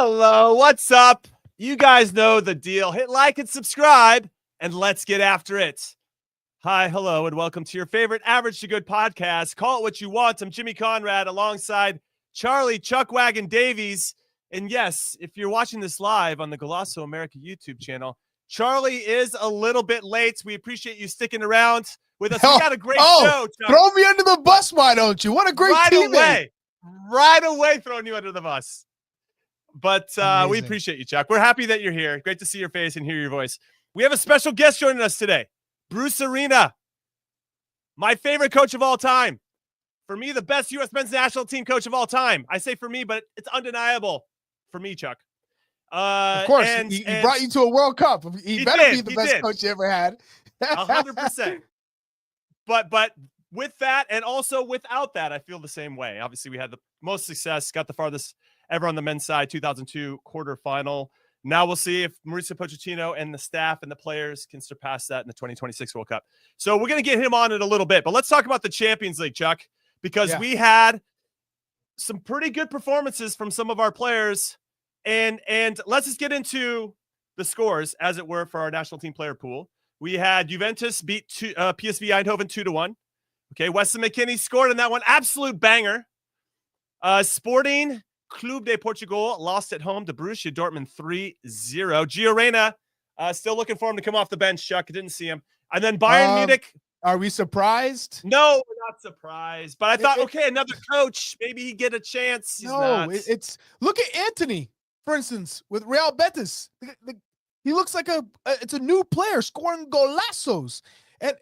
Hello, what's up? You guys know the deal. Hit like and subscribe, and let's get after it. Hi, hello, and welcome to your favorite Average to Good podcast. Call it what you want. I'm Jimmy Conrad alongside Charlie Chuckwagon Davies. And yes, if you're watching this live on the Golasso America YouTube channel, Charlie is a little bit late. We appreciate you sticking around with us. We got a great show. Chuck. Throw me under the bus, why don't you? What a great teammate. Right away, throwing you under the bus. But we appreciate you, Chuck. We're happy that you're here. Great to see your face and hear your voice. We have a special guest joining us today, Bruce Arena, my favorite coach of all time. For me, the best U.S. men's national team coach of all time. I say for me, but it's undeniable for me, Chuck. Of course, he brought you to a World Cup. He better be the best coach you ever had. 100%. But with that and also without that, I feel the same way. Obviously, we had the most success, got the farthest ever on the men's side, 2002 quarterfinal. Now we'll see if Mauricio Pochettino and the staff and the players can surpass that in the 2026 World Cup. So we're going to get him on in a little bit, but let's talk about the Champions League, Chuck, because we had some pretty good performances from some of our players. And let's just get into the scores, as it were, for our national team player pool. We had Juventus beat PSV Eindhoven 2-1. Okay, Weston McKennie scored in that one. Absolute banger. Sporting Clube de Portugal lost at home to Borussia Dortmund 3-0. Gio Reyna, still looking for him to come off the bench, Chuck. I didn't see him. And then Bayern Munich. Are we surprised? No, we're not surprised. But I thought, okay, another coach. Maybe he'd get a chance. He's not. It's look at Anthony, for instance, with Real Betis. He looks like it's a new player scoring golazos. And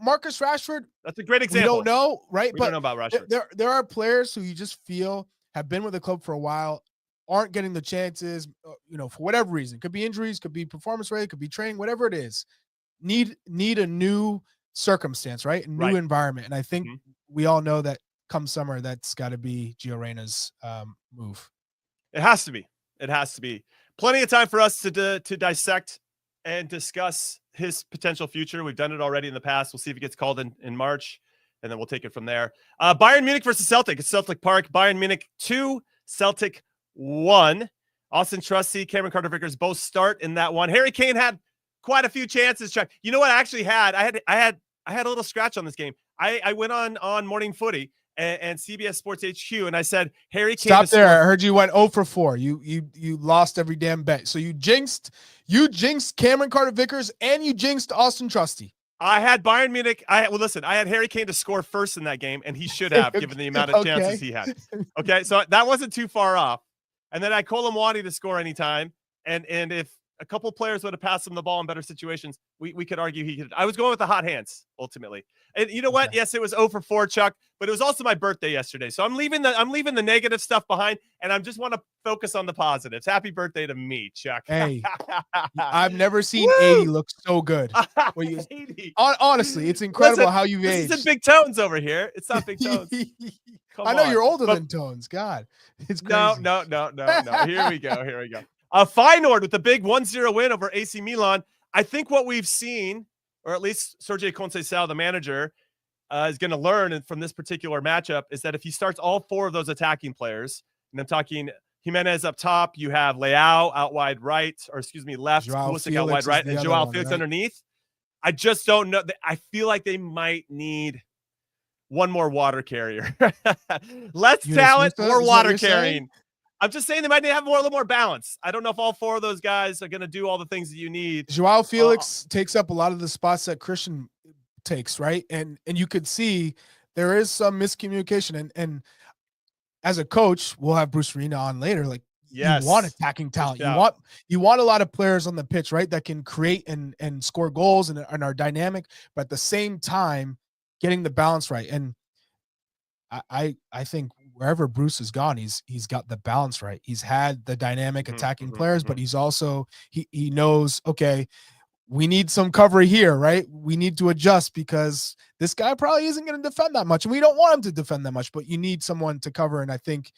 Marcus Rashford. That's a great example. We don't know, right? We don't know about Rashford. There are players who you just feel have been with the club for a while, aren't getting the chances, for whatever reason. Could be injuries, could be performance rate, could be training, whatever it is. Need a new circumstance, right? A new environment. And I think we all know that come summer, that's got to be Gio Reyna's move. It has to be. It has to be. Plenty of time for us to dissect and discuss his potential future. We've done it already in the past. We'll see if he gets called in March, and then we'll take it from there. Bayern Munich versus Celtic at Celtic Park. Bayern Munich 2, Celtic 1. Austin Trusty, Cameron Carter-Vickers both start in that one. Harry Kane had quite a few chances, Chuck. You know what I actually had? I had a little scratch on this game. I went on Morning Footy and CBS Sports HQ, and I said, Harry Kane. Stop there. I heard you went 0 for 4. You lost every damn bet. So you jinxed Cameron Carter-Vickers and you jinxed Austin Trusty. I had Bayern Munich. I had Harry Kane to score first in that game, and he should have, given the amount of chances he had. Okay, so that wasn't too far off. And then I had Colomwani to score anytime. And if a couple players would have passed him the ball in better situations, we could argue he could. I was going with the hot hands, ultimately. And you know what? Okay. Yes, it was 0 for 4, Chuck, but it was also my birthday yesterday. So I'm leaving the negative stuff behind, and I just want to focus on the positives. Happy birthday to me, Chuck. Hey, I've never seen 80 look so good. 80. Honestly, it's incredible how you've aged. This is big tones over here. It's not big tones. I know you're older than tones. God, it's crazy. No. Here we go. Feyenoord with the big 1-0 win over AC Milan. I think what we've seen, or at least Sergio Conceição, the manager, is going to learn from this particular matchup, is that if he starts all 4 of those attacking players, and I'm talking Jimenez up top, you have Leao out wide right, left, Pulisic out wide right, and Joao Felix underneath. I just don't know. I feel like they might need one more water carrier. Less talent, more water carrying. I'm just saying they might have a little more balance. I don't know if all 4 of those guys are going to do all the things that you need. Joao Felix takes up a lot of the spots that Christian takes, right? And you could see there is some miscommunication. And as a coach, we'll have Bruce Arena on later. Like, yes, you want attacking talent. You want a lot of players on the pitch, right, that can create and score goals and are dynamic, but at the same time, getting the balance right. And I think wherever Bruce has gone, he's got the balance right. He's had the dynamic attacking players, but he's also he knows, okay, we need some cover here, right? We need to adjust because this guy probably isn't going to defend that much, and we don't want him to defend that much, but you need someone to cover. And I think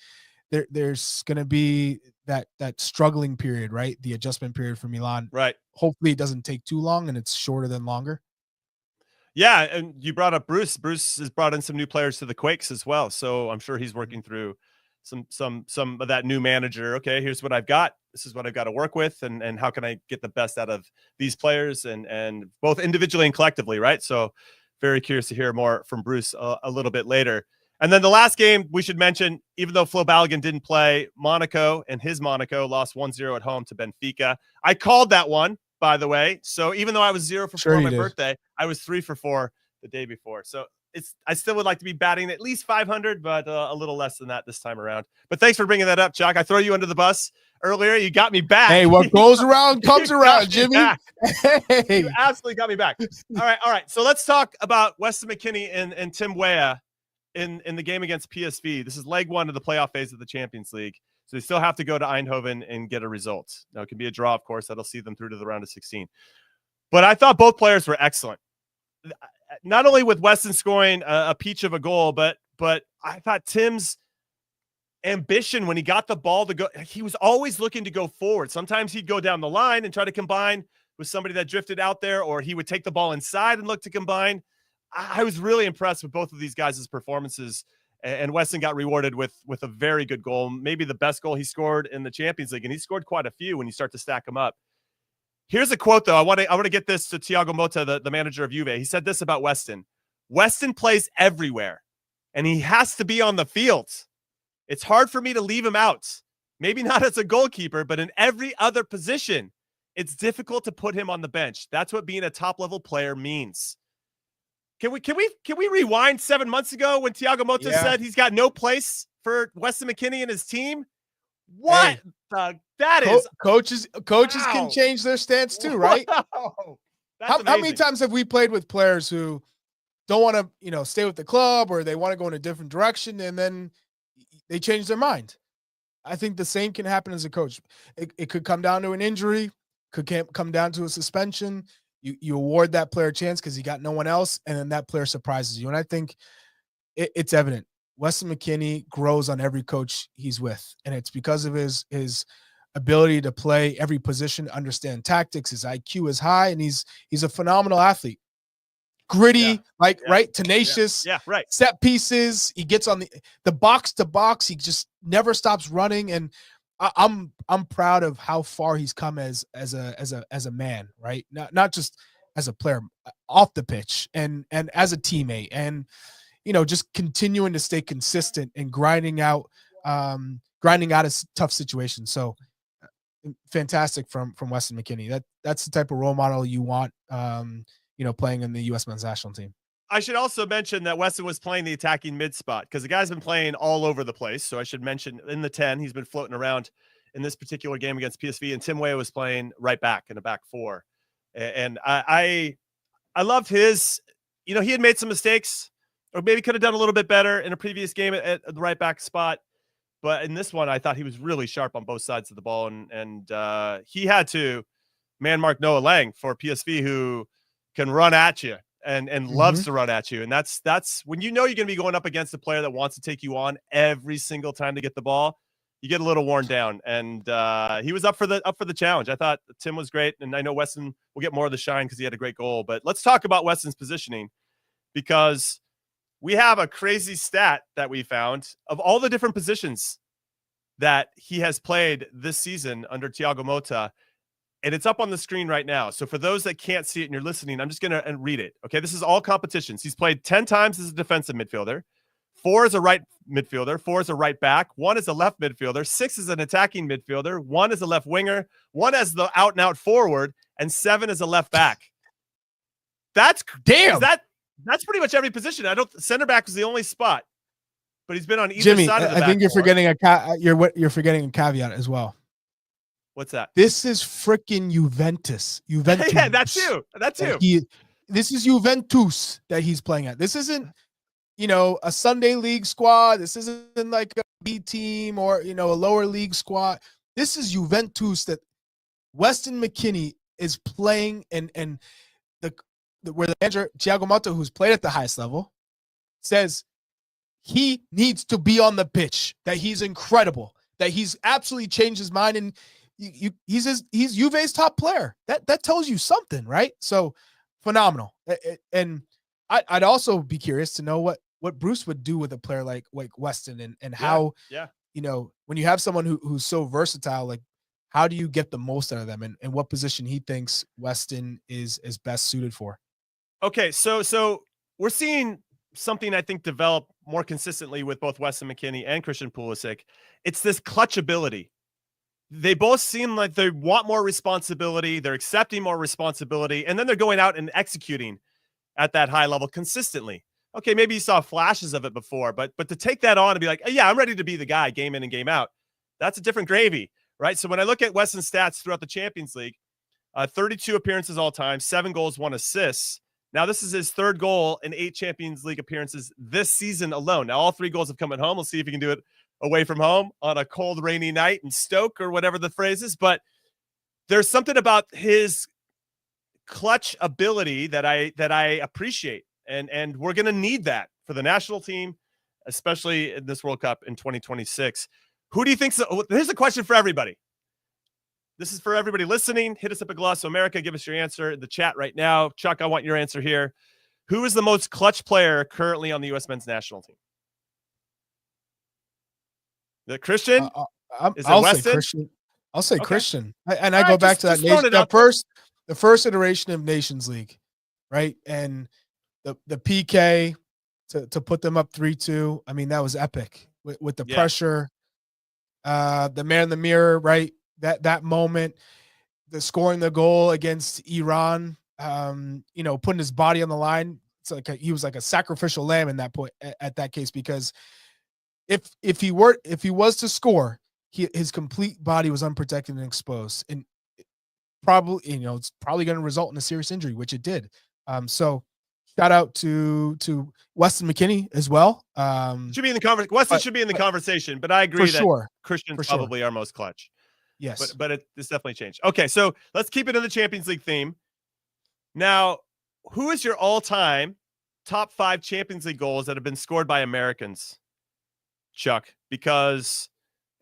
there's going to be that struggling period, right? The adjustment period for Milan. Right. Hopefully it doesn't take too long and it's shorter than longer. Yeah, and you brought up Bruce. Bruce has brought in some new players to the Quakes as well, so I'm sure he's working through some of that new manager. Okay, here's what I've got. This is what I've got to work with, and how can I get the best out of these players, and both individually and collectively, right? So very curious to hear more from Bruce a little bit later. And then the last game we should mention, even though Flo Balogun didn't play, Monaco lost 1-0 at home to Benfica. I called that one, by the way. So even though I was 0 for 4 on my birthday, I was 3 for 4 the day before. So I still would like to be batting at least 500, but a little less than that this time around. But thanks for bringing that up, Chuck. I throw you under the bus earlier. You got me back. Hey, what goes around comes around, Jimmy. Hey. You absolutely got me back. All right. So let's talk about Weston McKennie and Tim Weah in the game against PSV. This is leg 1 of the playoff phase of the Champions League. So they still have to go to Eindhoven and get a result. Now, it can be a draw, of course. That'll see them through to the round of 16. But I thought both players were excellent. Not only with Weston scoring a peach of a goal, but I thought Tim's ambition when he got the ball to go, he was always looking to go forward. Sometimes he'd go down the line and try to combine with somebody that drifted out there, or he would take the ball inside and look to combine. I was really impressed with both of these guys' performances, and Weston got rewarded with a very good goal, maybe the best goal he scored in the Champions League, and he scored quite a few when you start to stack them up. Here's a quote, though. I want to get this to Thiago Motta, the manager of Juve. He said this about Weston. Weston plays everywhere, and he has to be on the field. It's hard for me to leave him out. Maybe not as a goalkeeper, but in every other position. It's difficult to put him on the bench. That's what being a top-level player means. Can we rewind 7 months ago when Thiago Motta said he's got no place for Weston McKennie and his team? What? Hey, that is coaches can change their stance too, right? Wow. How many times have we played with players who don't want to, stay with the club, or they want to go in a different direction, and then they change their mind? I think the same can happen as a coach. It could come down to an injury, could come down to a suspension. You award that player a chance because he got no one else, and then that player surprises you. And I think it's evident. Weston McKennie grows on every coach he's with, and it's because of his ability to play every position, understand tactics. His IQ is high, and he's a phenomenal athlete. Gritty, right? Tenacious. Yeah, right. Set pieces. He gets on the box to box. He just never stops running, and I'm proud of how far he's come as a man, right? Not just as a player, off the pitch, and as a teammate, and just continuing to stay consistent and grinding out a tough situation. So fantastic from Weston McKennie. That's the type of role model you want, playing in the U.S. men's national team. I should also mention that Weston was playing the attacking mid spot because the guy's been playing all over the place. So I should mention in the 10, he's been floating around in this particular game against PSV, and Tim Weah was playing right back in a back 4. And I loved his, he had made some mistakes, or maybe could have done a little bit better in a previous game at the right back spot. But in this one, I thought he was really sharp on both sides of the ball. And he had to man mark Noah Lang for PSV, who can run at you and loves to run at you. And that's when you're going to be going up against a player that wants to take you on every single time to get the ball, you get a little worn down. And he was up for the challenge. I thought Tim was great. And I know Weston will get more of the shine because he had a great goal. But let's talk about Weston's positioning, because we have a crazy stat that we found of all the different positions that he has played this season under Thiago Motta. And it's up on the screen right now. So for those that can't see it and you're listening, I'm just going to read it. Okay, this is all competitions. He's played 10 times as a defensive midfielder, 4 as a right midfielder, 4 as a right back, 1 as a left midfielder, 6 as an attacking midfielder, 1 as a left winger, 1 as the out-and-out forward, and 7 as a left back. That's damn. That's pretty much every position. Center back was the only spot, but he's been on either side of the back. I think you're forgetting you're forgetting a caveat as well. What's that? This is freaking Juventus. Juventus. Yeah, that too. This is Juventus that he's playing at. This isn't, a Sunday league squad. This isn't like a B team or, a lower league squad. This is Juventus that Weston McKennie is playing, and where the manager, Thiago Motta, who's played at the highest level, says he needs to be on the pitch, that he's incredible, that he's absolutely changed his mind, and he's Juve's top player. That tells you something, right? So phenomenal. And I'd also be curious to know what Bruce would do with a player like Weston, and how when you have someone who's so versatile, like how do you get the most out of them, and what position he thinks Weston is best suited for? Okay, so we're seeing something I think develop more consistently with both Weston McKennie and Christian Pulisic. It's this clutch ability. They both seem like they want more responsibility. They're accepting more responsibility, and then they're going out and executing at that high level consistently. Okay, maybe you saw flashes of it before, but to take that on and be like, oh, yeah, I'm ready to be the guy game in and game out, that's a different gravy, right? So when I look at Weston's stats throughout the Champions League, 32 appearances all time, 7 goals, 1 assist. Now, this is his 3rd goal in 8 Champions League appearances this season alone. Now, all 3 goals have come at home. We'll see if he can do it away from home on a cold, rainy night in Stoke or whatever the phrase is. But there's something about his clutch ability that I appreciate. And we're going to need that for the national team, especially in this World Cup in 2026. Who do you think? Here's a question for everybody. This is for everybody listening. Hit us up at Golasso America. Give us your answer in the chat right now. Chuck, I want your answer here. Who is the most clutch player currently on the U.S. men's national team? The Christian? I'll say Christian. I'll say Okay. Christian. And I go back to the first iteration of Nations League, right? And the PK to put them up 3-2. I mean, that was epic with the pressure. The man in the mirror, right? That moment, the scoring the goal against Iran, putting his body on the line. It's like he was like a sacrificial lamb in that point at that case, because if he was to score, his complete body was unprotected and exposed, and probably it's probably going to result in a serious injury, which it did. So shout out to Weston McKennie as well. Should be in the conversation. Weston should be in the conversation, but I agree that Christian's probably our most clutch. Yes, but it's definitely changed. Okay, so let's keep it in the Champions League theme. Now, who is your all-time top 5 Champions League goals that have been scored by Americans, Chuck? Because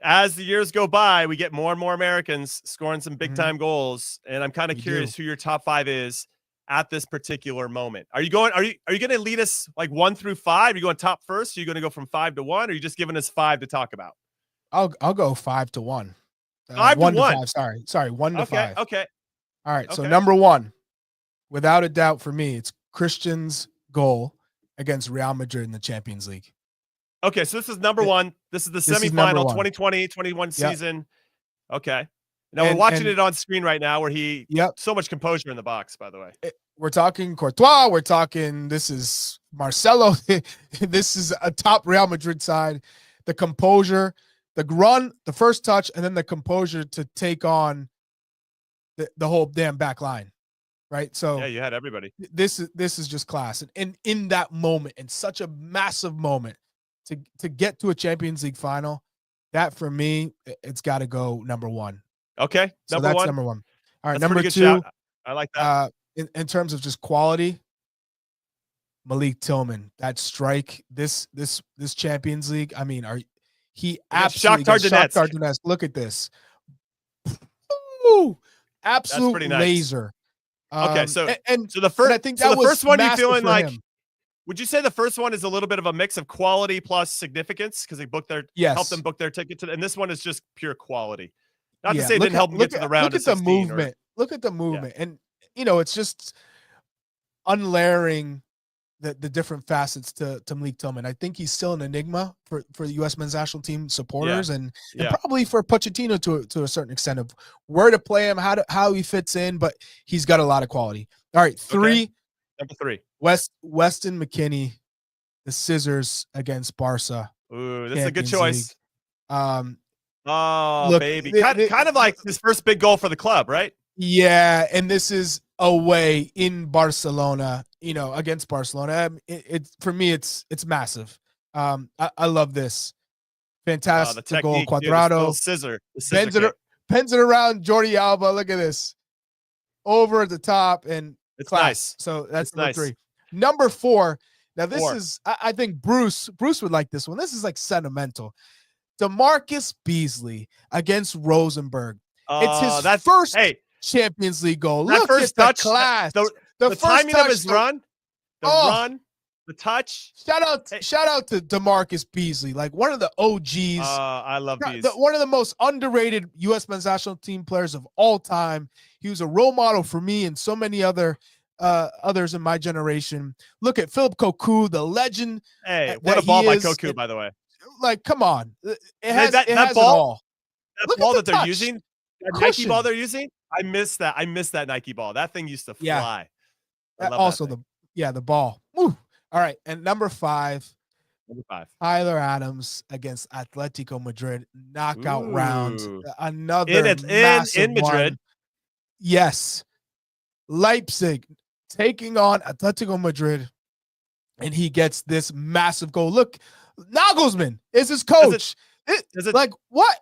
as the years go by, we get more and more Americans scoring some big-time goals, and I'm kind of curious who your top 5 is at this particular moment. Are you going to lead us like 1 through 5? Are you going top first? Are you going to go from 5 to 1? Or are you just giving us 5 to talk about? I'll go 5 to 1. 5 1 to 1. 5. Sorry, 1 to 5. Okay. All right. So number 1, without a doubt for me, it's Christian's goal against Real Madrid in the Champions League. Okay, so this is number 1. This is the semifinal 2020-21 season. Okay. Now we're watching it on screen right now, where he so much composure in the box, by the way. We're talking Courtois. We're talking, this is Marcelo. This is a top Real Madrid side. The composure, the run, the first touch, and then the composure to take on the whole damn back line, right? So yeah, you had everybody. This is just class, and in that moment, in such a massive moment, to get to a Champions League final, that for me, it's got to go number 1. Okay, so that's number 1. All right, that's number 2. Shout. I like that. In terms of just quality, Malik Tillman, that strike this Champions League. I mean, he absolutely Shakhtar Donetsk. Look at this. Ooh, absolute laser. Okay, so the first, I think the first one, you feeling like him. Would you say the first one is a little bit of a mix of quality plus significance because they helped them book their ticket to, and this one is just pure quality. Not to say it didn't help them get to the round. Look at the movement. Look at the movement, and it's just unlayering the different facets to Malik Tillman. I think he's still an enigma for the U.S. men's national team supporters, and probably for Pochettino to a certain extent of where to play him, how he fits in, but he's got a lot of quality. All right, 3. Number 3. Weston McKennie, the scissors against Barca. Ooh, this is a good choice. League. Look, baby. Kind of like his first big goal for the club, right? Yeah, and this is away in Barcelona, against Barcelona. For me, it's massive. I love this. Fantastic goal. Cuadrado. Scissor pens it around Jordi Alba. Look at this. Over at the top, and it's class. Nice. So that's number 3. Number 4. Now this is, I think Bruce would like this one. This is like sentimental. DeMarcus Beasley against Rosenberg. It's his first Champions League goal. Look at the class. The timing of his run. Run. The touch. Shout out to DeMarcus Beasley, like one of the OGs. I love these. One of the most underrated U.S. men's national team players of all time. He was a role model for me and so many others in my generation. Look at Philip Cocu, the legend. Hey, what a ball by Cocu, by the way. Like, come on. It has that it ball, all. That ball that they're using, that Nike ball they're using, I miss that. I miss that Nike ball. That thing used to fly. Yeah. Also, the ball. Woo. All right, and number five, Tyler Adams against Atletico Madrid, knockout round. Another in Madrid. One. Yes, Leipzig taking on Atletico Madrid, and he gets this massive goal. Look, Nagelsmann is his coach. Is it like what?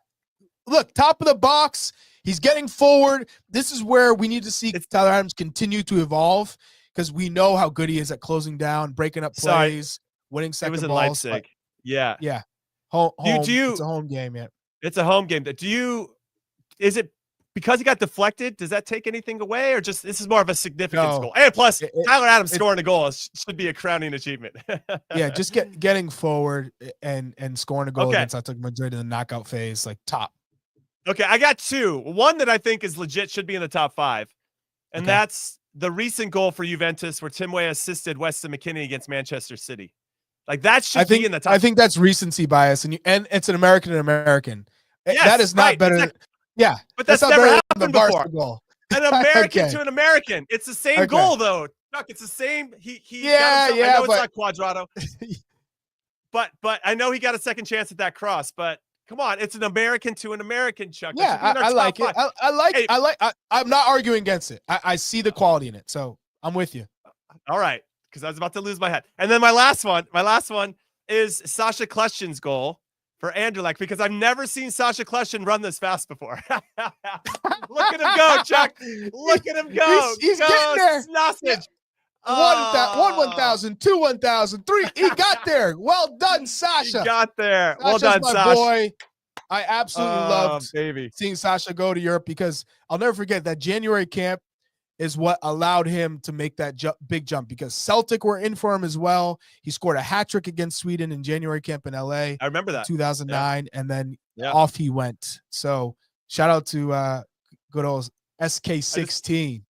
Look, top of the box. He's getting forward. This is where we need to see Tyler Adams continue to evolve, because we know how good he is at closing down, breaking up plays, winning second balls. It was in Leipzig. Yeah. Home. It's a home game, yeah. It's a home game. Is it because he got deflected? Does that take anything away, or just this is more of a significance goal? And plus, Tyler Adams scoring a goal should be a crowning achievement. Yeah, just getting forward and scoring a goal against Atletico Madrid in the knockout phase, like top. Okay, I got two. One that I think is legit, should be in the top five, and that's the recent goal for Juventus where Tim Weah assisted Weston McKennie against Manchester City. Like that should be in the top. I think that's recency bias, and it's an American. Yes, that is not better. Exactly. Yeah, but that's never happened before. Goal. An American to an American. It's the same goal though. Chuck, it's the same. I know it's not Cuadrado, but I know he got a second chance at that cross. But come on, it's an American to an American, Chuck. Yeah, I like it. I'm not arguing against it. I see the quality in it, so I'm with you. All right, because I was about to lose my head. And then my last one is Sasha Kleshchen's goal for Anderlecht, because I've never seen Sasha Kleshchen run this fast before. Look at him go, Chuck. Look at him go. He's getting there. Sausage. Yeah. 1,000, 2 1,000, 3. He got there. Well done, Sasha. He got there. Well Sasha's done, my Sasha. Boy. I absolutely loved baby. seeing Sasha go to Europe, because I'll never forget that January camp is what allowed him to make that big jump, because Celtic were in for him as well. He scored a hat trick against Sweden in January camp in LA. I remember that. 2009, and then off he went. So shout out to good old SK16.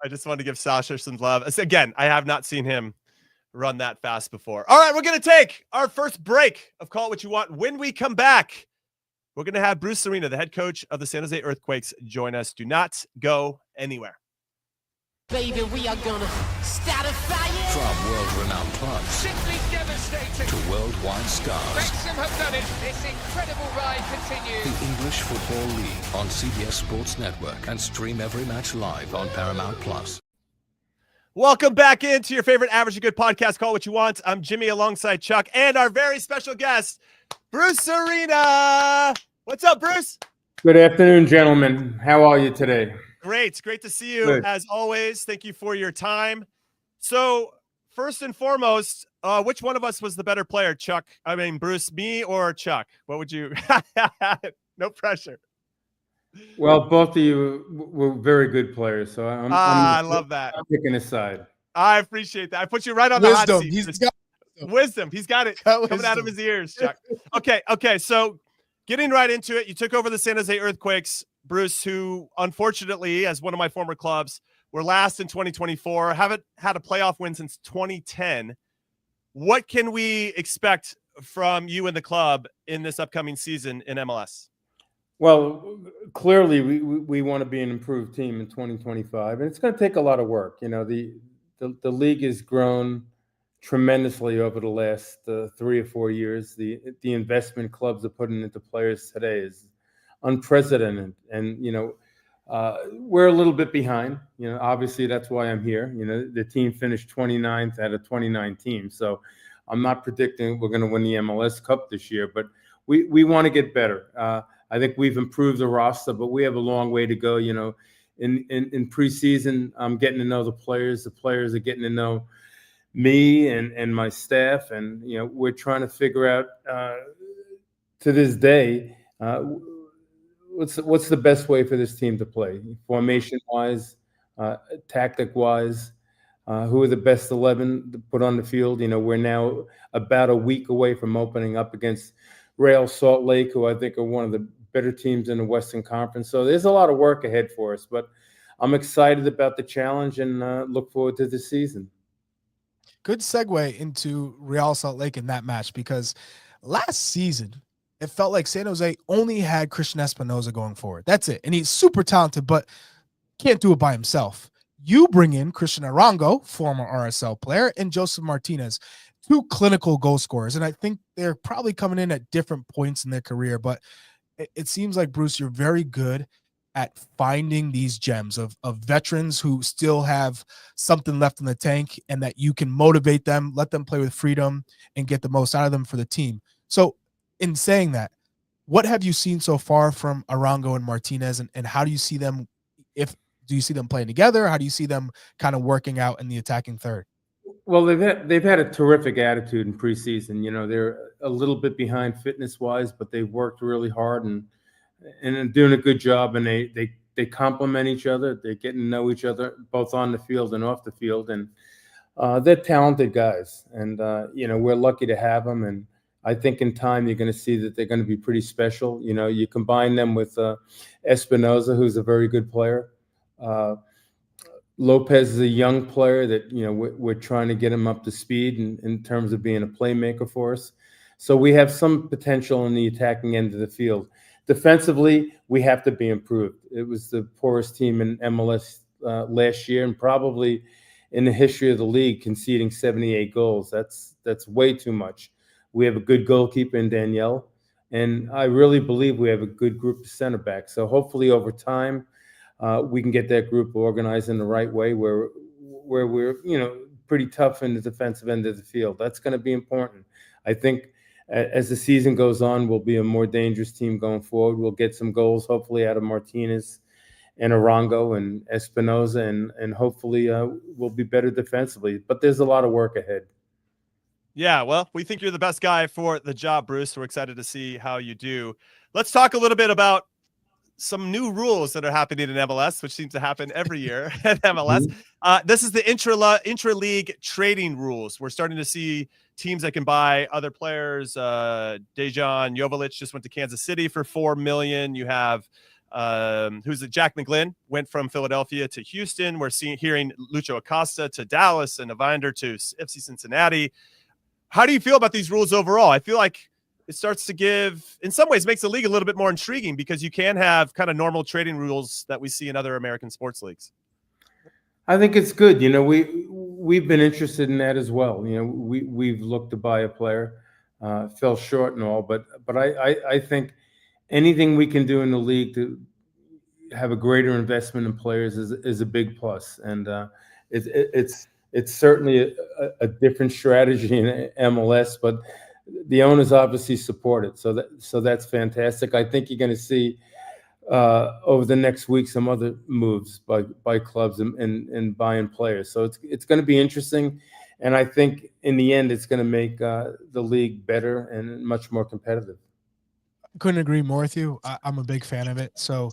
I just wanted to give Sasha some love. Again, I have not seen him run that fast before. All right, we're going to take our first break of Call It What You Want. When we come back, we're going to have Bruce Arena, the head coach of the San Jose Earthquakes, join us. Do not go anywhere. Baby, we are gonna start a fire. From world-renowned clubs simply devastating to worldwide stars, Wrexham have done it. This incredible ride continues. The English Football League on CBS Sports Network, and stream every match live on Paramount Plus. Welcome back into your favorite Average and Good podcast, Call What You Want. I'm Jimmy alongside Chuck and our very special guest, Bruce Arena. What's up, Bruce? Good afternoon, gentlemen. How are you today? Great to see you. As always. Thank you for your time. So first and foremost, which one of us was the better player, Chuck? I mean, Bruce, me or Chuck? What would you? No pressure. Well, both of you were very good players, so I love that. I'm picking a side. I appreciate that. I put you right on the hot seat. He's got wisdom. He's got it coming out of his ears, Chuck. Okay. So getting right into it, you took over the San Jose Earthquakes, Bruce, who unfortunately, as one of my former clubs, were last in 2024, haven't had a playoff win since 2010. What can we expect from you and the club in this upcoming season in MLS? Well, clearly we want to be an improved team in 2025, and it's going to take a lot of work. You know, the league has grown tremendously over the last 3 or 4 years. The investment clubs are putting into players today is unprecedented, and we're a little bit behind. Obviously that's why I'm here. The team finished 29th out of 29 teams, so I'm not predicting we're going to win the MLS Cup this year, but we want to get better. I think we've improved the roster, but we have a long way to go. In preseason, I'm getting to know the players. The players are getting to know me and my staff, and we're trying to figure out to this day what's the best way for this team to play, formation wise, tactic wise. who are the best 11 to put on the field. You know, we're now about a week away from opening up against Real Salt Lake, who I think are one of the better teams in the Western Conference. So there's a lot of work ahead for us, but I'm excited about the challenge and look forward to the season. Good segue into Real Salt Lake in that match, because last season it felt like San Jose only had Christian Espinoza going forward. That's it. And he's super talented, but can't do it by himself. You bring in Christian Arango, former RSL player, and Joseph Martinez, two clinical goal scorers. And I think they're probably coming in at different points in their career, but it seems like, Bruce, you're very good at finding these gems of veterans who still have something left in the tank, and that you can motivate them, let them play with freedom, and get the most out of them for the team. So in saying that, what have you seen so far from Arango and Martinez, and how do you see them? Do you see them playing together? How do you see them kind of working out in the attacking third? Well, they've had a terrific attitude in preseason. You know, they're a little bit behind fitness wise, but they've worked really hard and doing a good job. And they complement each other. They're getting to know each other both on the field and off the field. And they're talented guys. And you know, we're lucky to have them. And I think in time you're going to see that they're going to be pretty special. You know, you combine them with Espinoza, who's a very good player. Lopez is a young player that, you know, we're trying to get him up to speed in terms of being a playmaker for us. So we have some potential in the attacking end of the field. Defensively, we have to be improved. It was the poorest team in MLS last year, and probably in the history of the league, conceding 78 goals. That's way too much. We have a good goalkeeper in Danielle, and I really believe we have a good group of center backs. So hopefully over time, we can get that group organized in the right way where we're, you know, pretty tough in the defensive end of the field. That's going to be important. I think as the season goes on, we'll be a more dangerous team going forward. We'll get some goals, hopefully, out of Martinez and Arango and Espinoza, and hopefully we'll be better defensively. But there's a lot of work ahead. Yeah, well, we think you're the best guy for the job, Bruce. We're excited to see how you do. Let's talk a little bit about some new rules that are happening in MLS, which seems to happen every year at MLS. This is the intra-league trading rules. We're starting to see teams that can buy other players. Dejan Joveljic just went to Kansas City for $4 million. You have who's it? Jack McGlynn went from Philadelphia to Houston. We're hearing Lucho Acosta to Dallas and Evander to FC Cincinnati. How do you feel about these rules overall? I feel like it starts to give, in some ways, makes the league a little bit more intriguing, because you can have kind of normal trading rules that we see in other American sports leagues. I think it's good. You know, we've been interested in that as well. You know, we've looked to buy a player, fell short and all, but I think anything we can do in the league to have a greater investment in players is a big plus. And it's certainly a different strategy in MLS, but the owners obviously support it. So that's fantastic. I think you're going to see over the next week some other moves by clubs and buying players. So it's going to be interesting, and I think in the end it's going to make the league better and much more competitive. Couldn't agree more with you. I'm a big fan of it. So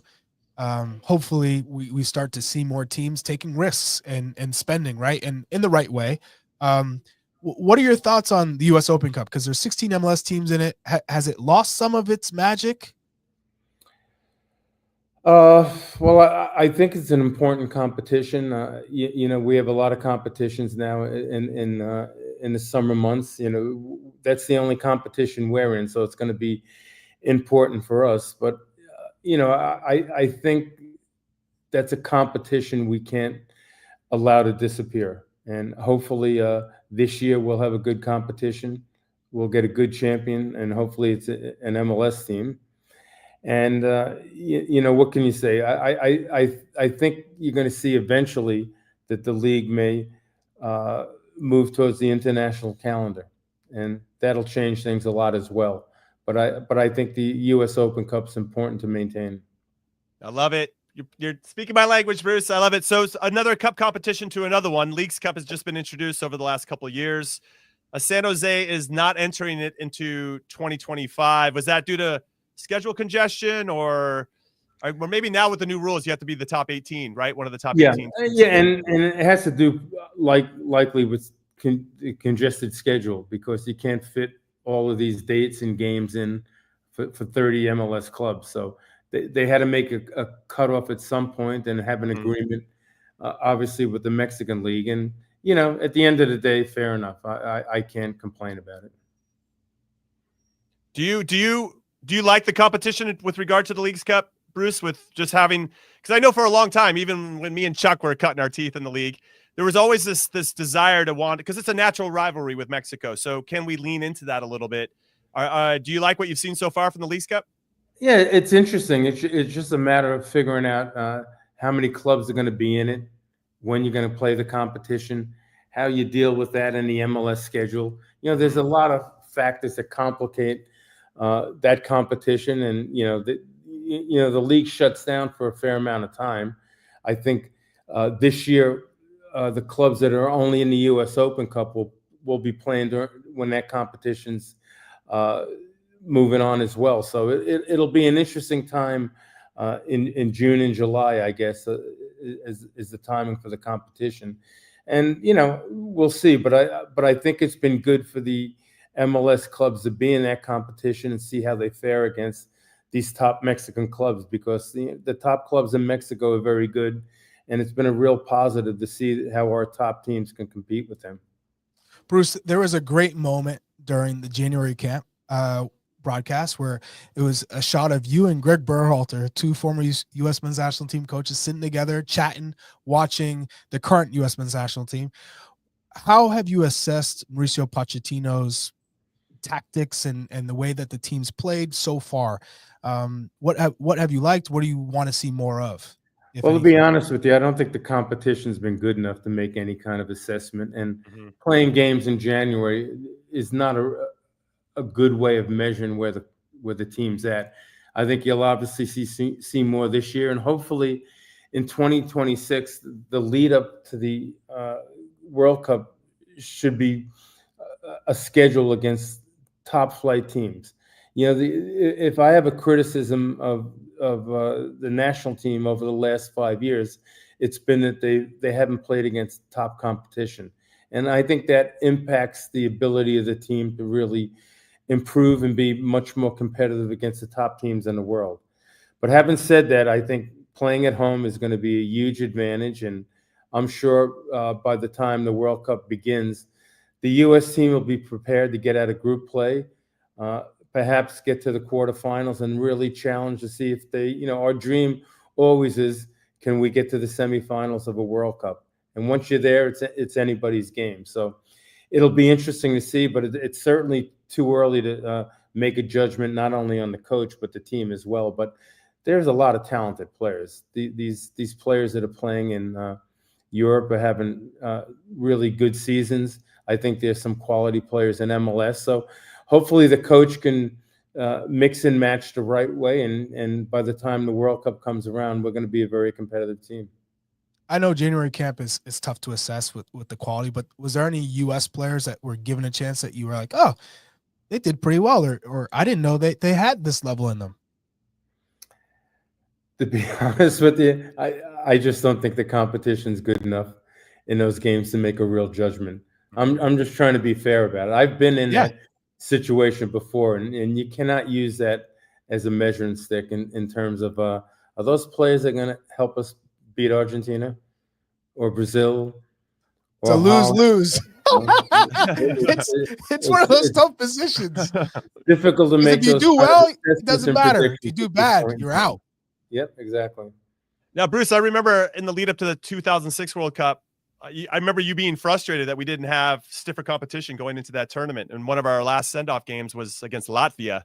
hopefully we start to see more teams taking risks and spending right and in the right way. What are your thoughts on the U.S. Open Cup? Because there's 16 MLS teams in it. Has it lost some of its magic? Well, I think it's an important competition. You know, we have a lot of competitions now in the summer months. You know, that's the only competition we're in, so it's going to be important for us. But you know, I think that's a competition we can't allow to disappear. And hopefully this year we'll have a good competition. We'll get a good champion, and hopefully it's an MLS team. And you know, what can you say? I think you're going to see eventually that the league may move towards the international calendar, and that'll change things a lot as well. But I think the U.S. Open Cup's important to maintain. I love it. You're speaking my language, Bruce. I love it. So another cup competition to another one. Leagues Cup has just been introduced over the last couple of years. San Jose is not entering it into 2025. Was that due to schedule congestion, or maybe now with the new rules, you have to be the top 18, right? One of the top 18. Yeah, and it has to do likely with congested schedule because you can't fit all of these dates and games in for 30 MLS clubs. So they had to make a cutoff at some point and have an agreement, obviously, with the Mexican League. And, at the end of the day, fair enough. I can't complain about it. Do you like the competition with regard to the Leagues Cup, Bruce, with just having, because I know for a long time, even when me and Chuck were cutting our teeth in the league, there was always this desire to want, because it's a natural rivalry with Mexico. So can we lean into that a little bit? Do you like what you've seen so far from the Leagues Cup? Yeah, it's interesting. It's just a matter of figuring out how many clubs are going to be in it, when you're going to play the competition, how you deal with that in the MLS schedule. There's a lot of factors that complicate that competition, and the league shuts down for a fair amount of time. I think this year the clubs that are only in the U.S. Open Cup will be playing when that competition's moving on as well. So it'll be an interesting time in June and July, I guess, is the timing for the competition. And we'll see. But I think it's been good for the MLS clubs to be in that competition and see how they fare against these top Mexican clubs, because the top clubs in Mexico are very good, and it's been a real positive to see how our top teams can compete with them. Bruce, there was a great moment during the January camp broadcast where it was a shot of you and Greg Berhalter, two former U.S. men's national team coaches, sitting together, chatting, watching the current U.S. men's national team. How have you assessed Mauricio Pochettino's tactics and the way that the team's played so far? What have you liked? What do you want to see more of? Well, to be honest with you, I don't think the competition's been good enough to make any kind of assessment. And playing games in January is not a good way of measuring where the team's at. I think you'll obviously see more this year, and hopefully in 2026, the lead up to the World Cup should be a schedule against top flight teams. If I have a criticism of the national team over the last 5 years, it's been that they haven't played against top competition. And I think that impacts the ability of the team to really improve and be much more competitive against the top teams in the world. But having said that, I think playing at home is going to be a huge advantage. And I'm sure by the time the World Cup begins, the U.S. team will be prepared to get out of group play, perhaps get to the quarterfinals and really challenge to see if they, our dream always is, can we get to the semifinals of a World Cup? And once you're there, it's anybody's game. So it'll be interesting to see, but it's certainly too early to make a judgment, not only on the coach, but the team as well. But there's a lot of talented players. These players that are playing in Europe are having really good seasons. I think there's some quality players in MLS. So hopefully the coach can mix and match the right way. And by the time the World Cup comes around, we're going to be a very competitive team. I know January camp is tough to assess with the quality, but was there any U.S. players that were given a chance that you were like, oh, they did pretty well, or I didn't know they had this level in them? To be honest with you, I just don't think the competition's good enough in those games to make a real judgment. I'm just trying to be fair about it. I've been in that situation before, and you cannot use that as a measuring stick in terms of are those players that are going to help us beat Argentina or Brazil? It's a lose-lose. It's one of those tough positions. Difficult to make. If you do well, it doesn't matter. If you do bad, you're out. Yep, exactly. Now, Bruce, I remember in the lead up to the 2006 World Cup, I remember you being frustrated that we didn't have stiffer competition going into that tournament. And one of our last send-off games was against Latvia.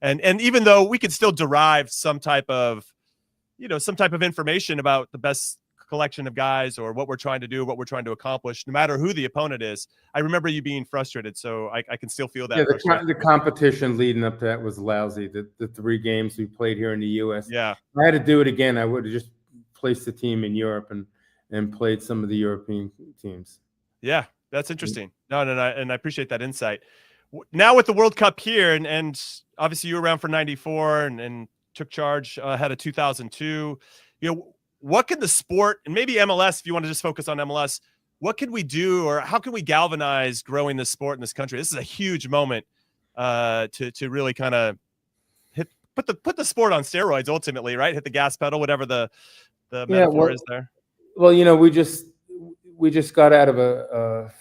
And even though we could still derive some type of information about the best collection of guys or what we're trying to do, what we're trying to accomplish, no matter who the opponent is, I remember you being frustrated. So I can still feel that. Yeah, the competition leading up to that was lousy. The 3 games we played here in the U.S. Yeah. If I had to do it again, I would have just placed the team in Europe and played some of the European teams. Yeah, that's interesting. No, and I appreciate that insight. Now with the World Cup here, and obviously you were around for 94 and took charge ahead of 2002. What can the sport, and maybe MLS, if you want to just focus on MLS, what can we do, or how can we galvanize growing this sport in this country? This is a huge moment to really kind of put the sport on steroids ultimately, right? Hit the gas pedal, whatever the metaphor is there. Well, we just got out of a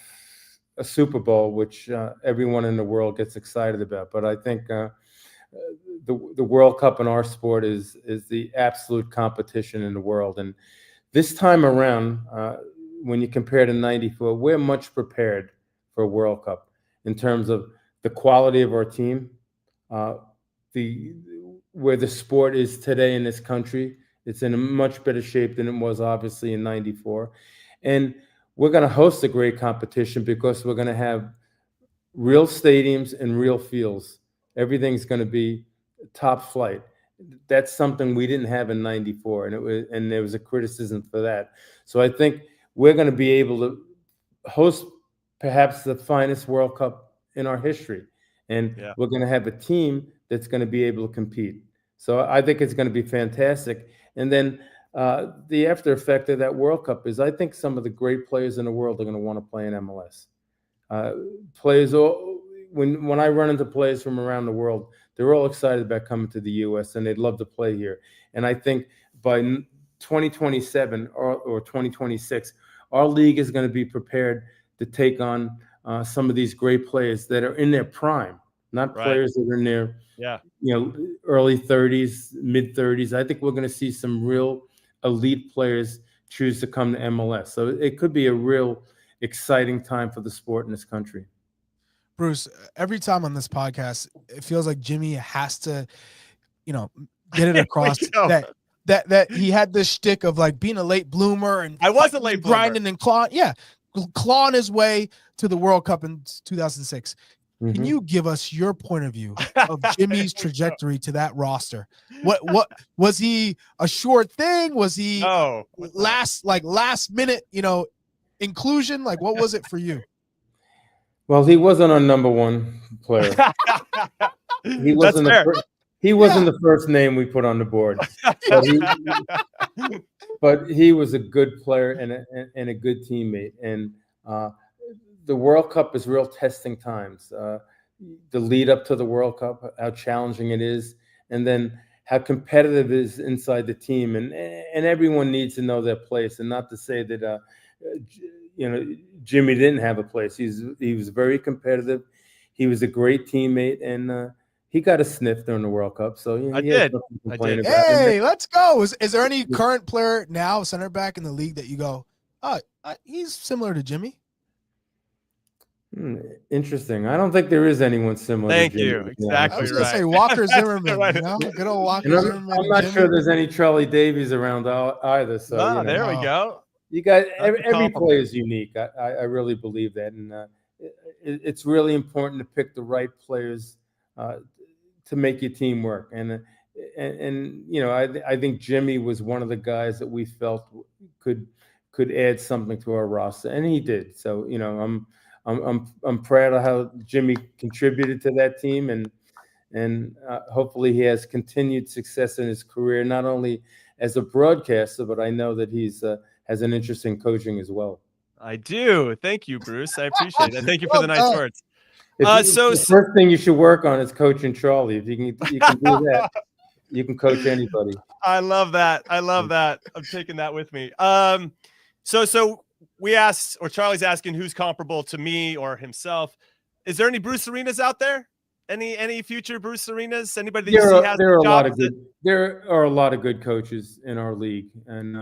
Super Bowl, which everyone in the world gets excited about. But I think the World Cup in our sport is the absolute competition in the world. And this time around, when you compare to '94, we're much prepared for a World Cup in terms of the quality of our team, where the sport is today in this country. It's in a much better shape than it was obviously in '94. And we're going to host a great competition because we're going to have real stadiums and real fields. Everything's going to be top flight. That's something we didn't have in '94, and there was a criticism for that. So I think we're going to be able to host perhaps the finest World Cup in our history, and we're going to have a team that's going to be able to compete. So I think it's going to be fantastic. And then the after effect of that World Cup is I think some of the great players in the world are going to want to play in MLS. Players, when I run into players from around the world, they're all excited about coming to the U.S. and they'd love to play here. And I think by 2027 or 2026, our league is going to be prepared to take on some of these great players that are in their prime, not players that are in their early 30s, mid 30s. I think we're going to see some real elite players choose to come to MLS. So it could be a real exciting time for the sport in this country. Bruce, every time on this podcast, it feels like Jimmy has to, get it across that he had this shtick of like being a late bloomer, and I was a late bloomer, grinding and clawing his way to the World Cup in 2006. Can you give us your point of view of Jimmy's trajectory to that roster? What was he a short thing? Was he last minute, inclusion? Like, what was it for you? Well, he wasn't our number one player. He wasn't the first name we put on the board. But he was a good player and a good teammate. And the World Cup is real testing times. The lead up to the World Cup, how challenging it is, and then how competitive it is inside the team. And everyone needs to know their place, and not to say that Jimmy didn't have a place. He was very competitive. He was a great teammate, and he got a sniff during the World Cup. So I did. Hey, let's go. Is there any current player now, center back in the league, that you go, he's similar to Jimmy? Interesting. I don't think there is anyone similar. Thank to Jimmy. you. Exactly. I was going to say Walker Zimmerman. Good old Walker Zimmerman. I'm not sure there's any Charlie Davies around either. So there we go. You guys, every player is unique. I really believe that, and it's really important to pick the right players to make your team work. And I think Jimmy was one of the guys that we felt could add something to our roster, and he did. So I'm proud of how Jimmy contributed to that team, and hopefully he has continued success in his career, not only as a broadcaster, but I know that he's has an interest in coaching as well. I do. Thank you, Bruce. I appreciate it. Thank you for the nice words. The first thing you should work on is coaching Charlie. If you can do that, you can coach anybody. I love that. I'm taking that with me. So we asked, or Charlie's asking, who's comparable to me or himself. Is there any Bruce Arenas out there? Any future Bruce Arenas? Anybody that you see has there are a lot of good coaches in our league, and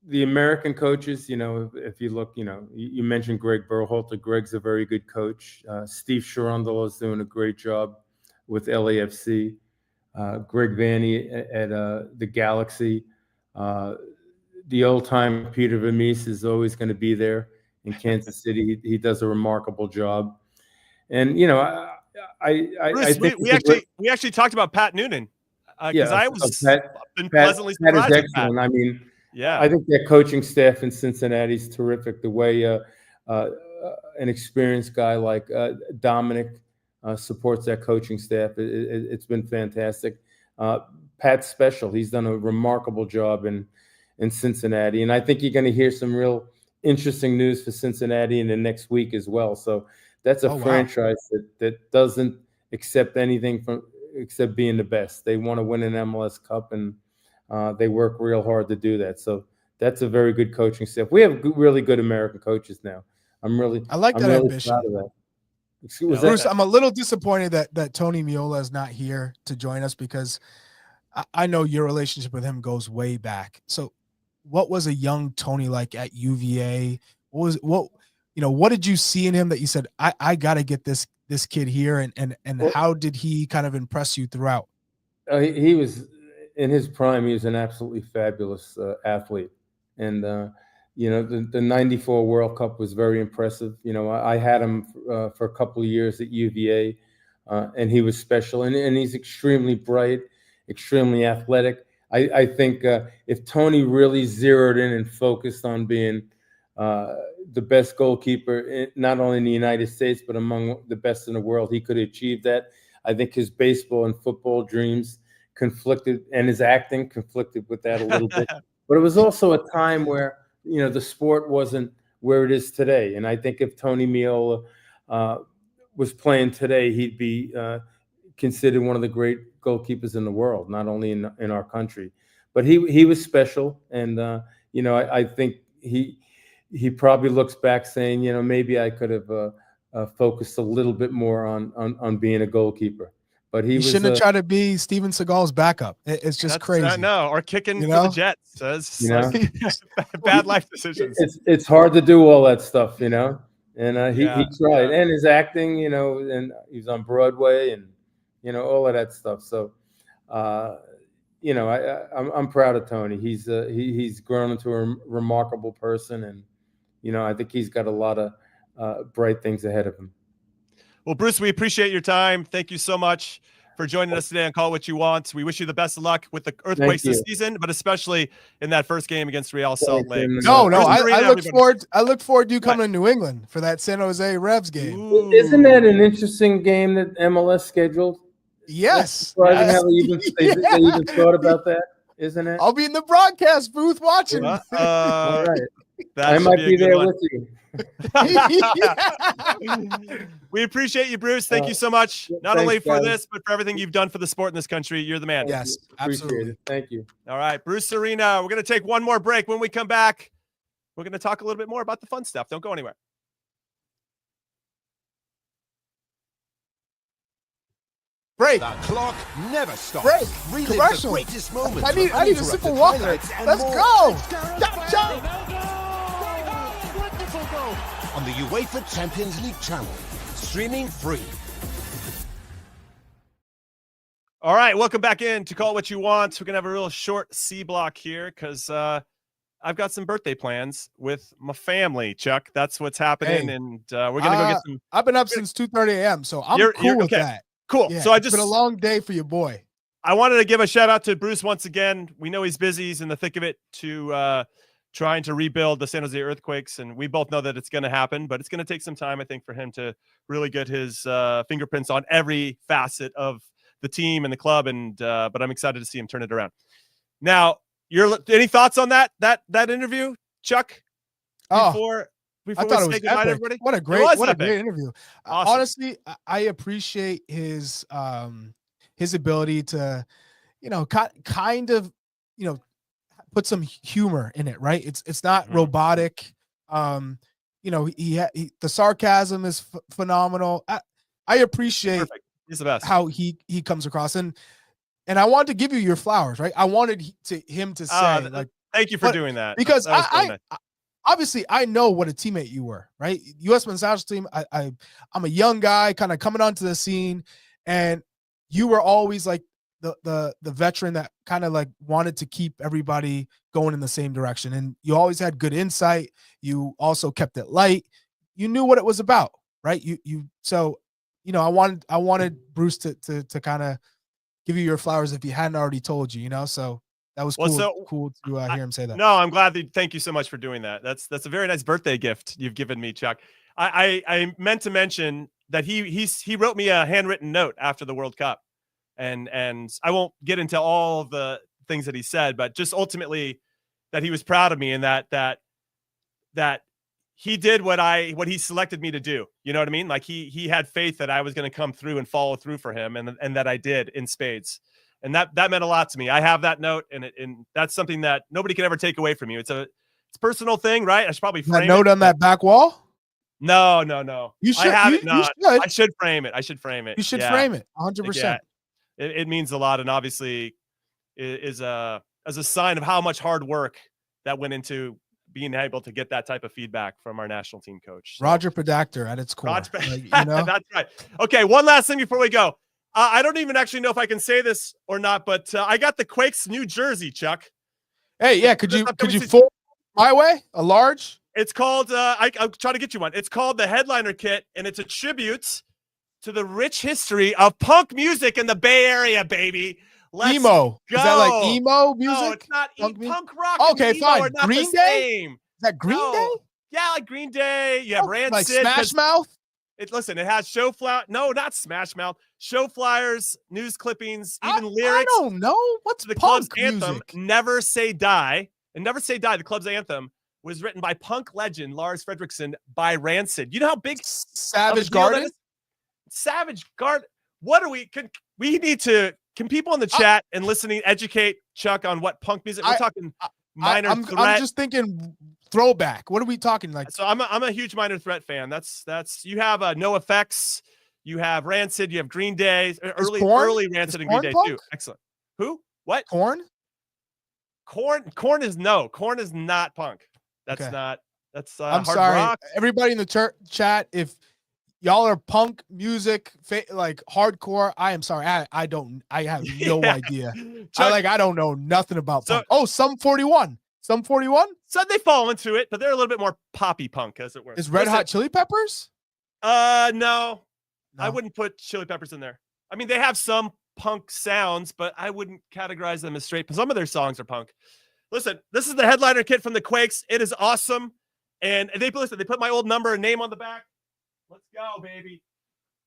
the American coaches. If you look, you mentioned Greg Berhalter. Greg's a very good coach. Steve Cherundolo is doing a great job with LAFC. Greg Vanny at the Galaxy. The old-time Peter Vermees is always going to be there in Kansas City. He does a remarkable job. And, Bruce, we actually talked about Pat Noonan because I was been pleasantly surprised. Pat is excellent. I mean, I think their coaching staff in Cincinnati is terrific. The way an experienced guy like Dominic supports that coaching staff, it's been fantastic. Pat's special. He's done a remarkable job, and in Cincinnati. And I think you're going to hear some real interesting news for Cincinnati in the next week as well. So that's a franchise that doesn't accept anything except being the best. They want to win an MLS Cup, and they work real hard to do that. So that's a very good coaching staff. We have really good American coaches now. I like that really ambition. proud of that. Bruce, I'm a little disappointed that Tony Meola is not here to join us, because I know your relationship with him goes way back. So what was a young Tony like at UVA? What did you see in him that you said, I got to get this kid here, and how did he kind of impress you throughout? He was in his prime. He was an absolutely fabulous athlete. And, the 94 World Cup was very impressive. I had him for a couple of years at UVA, and he was special. And he's extremely bright, extremely athletic. I think if Tony really zeroed in and focused on being the best goalkeeper, not only in the United States, but among the best in the world, he could achieve that. I think his baseball and football dreams conflicted, and his acting conflicted with that a little bit. But it was also a time where, the sport wasn't where it is today. And I think if Tony Meola was playing today, he'd be considered one of the great goalkeepers in the world, not only in our country. But he was special. And, I think he probably looks back saying, maybe I could have focused a little bit more on being a goalkeeper. But he shouldn't have tried to be Steven Seagal's backup. It's just crazy. I know, or kicking for the Jets. Bad life decisions. It's hard to do all that stuff, and he tried. And his acting, and he's on Broadway, and all of that stuff. So, I'm proud of Tony. He's grown into a remarkable person, and I think he's got a lot of bright things ahead of him. Well, Bruce, we appreciate your time. Thank you so much for joining us today on Call What You Want. We wish you the best of luck with the Earthquakes this season, but especially in that first game against Real Salt Lake. No, I look forward to you coming to New England for that San Jose Revs game. Ooh. Isn't that an interesting game that MLS scheduled? Yes. Surprising how they even thought about that, isn't it? I'll be in the broadcast booth watching. All right. I might be there with you. We appreciate you, Bruce. Thank you so much. Not only for this, but for everything you've done for the sport in this country. You're the man. Yes, absolutely. Thank you. All right, Bruce Arena. We're going to take one more break. When we come back, we're going to talk a little bit more about the fun stuff. Don't go anywhere. Break. The clock never stops. Break. Relive Commercial. the greatest moments. I need a simple walker. Let's go. Wonderful goal. On the UEFA Champions League channel. Streaming free. All right, welcome back in to Call What You Want. We're going to have a real short C block here because I've got some birthday plans with my family, Chuck. That's what's happening, and we're going to go get some. I've been up since 2:30 a.m., so I'm cool with that. Cool. Yeah, so it's been a long day for your boy. I wanted to give a shout out to Bruce once again. We know he's busy. He's in the thick of it to trying to rebuild the San Jose Earthquakes, and we both know that it's going to happen, but it's going to take some time, I think, for him to really get his fingerprints on every facet of the team and the club, and but I'm excited to see him turn it around. Now, any thoughts on that interview, Chuck? Before I thought it was epic. Everybody? What a great interview. Awesome. Honestly, I appreciate his ability to, kind of, put some humor in it, right? It's not robotic. The sarcasm is phenomenal. I appreciate He's the best. How he comes across, and I wanted to give you your flowers, right? I wanted him to say, thank you for doing that, because obviously I know what a teammate you were, right? U.S. men's national team. I'm a young guy, kind of coming onto the scene, and you were always like the veteran that kind of like wanted to keep everybody going in the same direction, and you always had good insight. You also kept it light. You knew what it was about, right? I wanted Bruce to kind of give you your flowers if he hadn't already told you, So that was cool to hear him say that. No, I'm glad thank you so much for doing that. That's a very nice birthday gift you've given me, Chuck. I meant to mention that he wrote me a handwritten note after the World Cup, and I won't get into all the things that he said, but just ultimately that he was proud of me and that he did what he selected me to do. You know what I mean? Like he had faith that I was going to come through and follow through for him, and that I did in spades. And that meant a lot to me. I have that note, and that's something that nobody can ever take away from you. It's a personal thing, right? I should probably frame that note it. on that back wall. No. You should. I have you, it not. You should. I should frame it. I should frame it. You should Yeah. frame it 100%. It means a lot, and obviously is a sign of how much hard work that went into being able to get that type of feedback from our national team coach. So, Roger Podacter at its core. Roger, Like, you know? that's right. Okay, one last thing before we go. I don't even actually know if I can say this or not, but I got the Quakes New Jersey, Chuck. Hey, yeah, could you fold my way a large? It's called I'll try to get you one. It's called the Headliner Kit, and it's a tribute to the rich history of punk music in the Bay Area, baby. Let's emo. go. Is that like emo music? No, it's not punk rock. Okay, and emo fine. are not Green the Day? same. Is that Green No. Day? Yeah, like Green Day. You have Rancid. Like Smash Mouth? Listen, it has show flyer. No, not Smash Mouth. Show flyers, news clippings, even I lyrics. don't know. What's The punk club's anthem, music? Never Say Die. And Never Say Die, the club's anthem, was written by punk legend Lars Fredriksson by Rancid. You know how big Savage Garden? Savage Garden. What are we? Can people in the chat and listening educate Chuck on what punk music? We're talking Minor Threat. I'm just thinking throwback. What are we talking like? So I'm a huge Minor Threat fan. That's you have No Effects, you have Rancid, you have Green Day, early Rancid and Green Day too. Excellent. Who? What? Corn? Corn is not punk. That's Okay. not. That's I'm hard sorry, rock. everybody in the chat. If y'all are punk music, like hardcore, I am sorry. I have no idea. Chuck, I don't know nothing about So- punk. Oh, Sum 41. Sum 41 so they fall into it, but they're a little bit more poppy punk, as it were. is Red Hot Chili Peppers. No, I No. wouldn't put Chili Peppers in there. I mean, they have some punk sounds, but I wouldn't categorize them as straight. But some of their songs are punk. Listen, this is the Headliner Kit from the Quakes. It is awesome, and they put my old number and name on the back. Let's go, baby!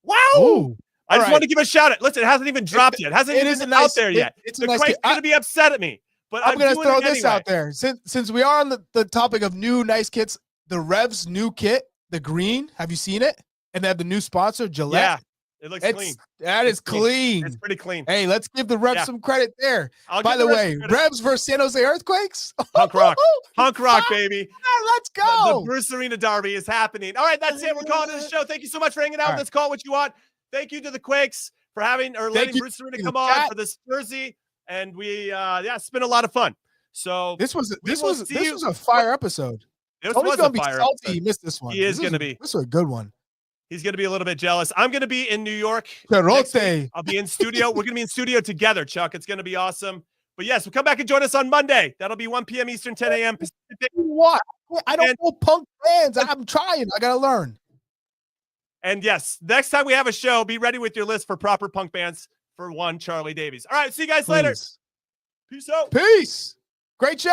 Wow! Ooh, I just right. want to give a shout out. Listen, it hasn't even dropped yet. It hasn't it even is a been nice- out there yet. it's a The nice Quakes kit. are going to be upset at me, but I'm gonna doing throw it this anyway. out there. Since we are on the topic of new nice kits, the Revs new kit, the green. Have you seen it? And they have the new sponsor, Gillette. Yeah, it looks clean. That is It's clean. clean. It's pretty clean. Hey, let's give the Revs Yeah. some credit there. I'll By give the Revs way, credit. Revs versus San Jose Earthquakes. Punk rock. Punk rock, baby. Let's The go. Bruce Arena Derby is happening. All right, that's it. We're calling it a show. Thank you so much for hanging out. All right. Let's call it what you want. Thank you to the Quakes for letting you Bruce Arena to come the on chat. for this jersey. And it's been a lot of fun. So This was we will see you- a fire episode. this Tony's was gonna a be fire salty. episode. He missed this one. He is This gonna was- be. This was a good one. He's going to be a little bit jealous. I'm going to be in New York. next week. Perote. I'll be in studio. We're going to be in studio together, Chuck. It's going to be awesome. But yes, we'll come back and join us on Monday. That'll be 1 p.m. Eastern, 10 a.m. Pacific. What? I don't And- know punk bands. I'm trying. I gotta learn. And yes, next time we have a show, be ready with your list for proper punk bands for one Charlie Davies. All right, see you guys later. Please. Peace out. Peace. Great show.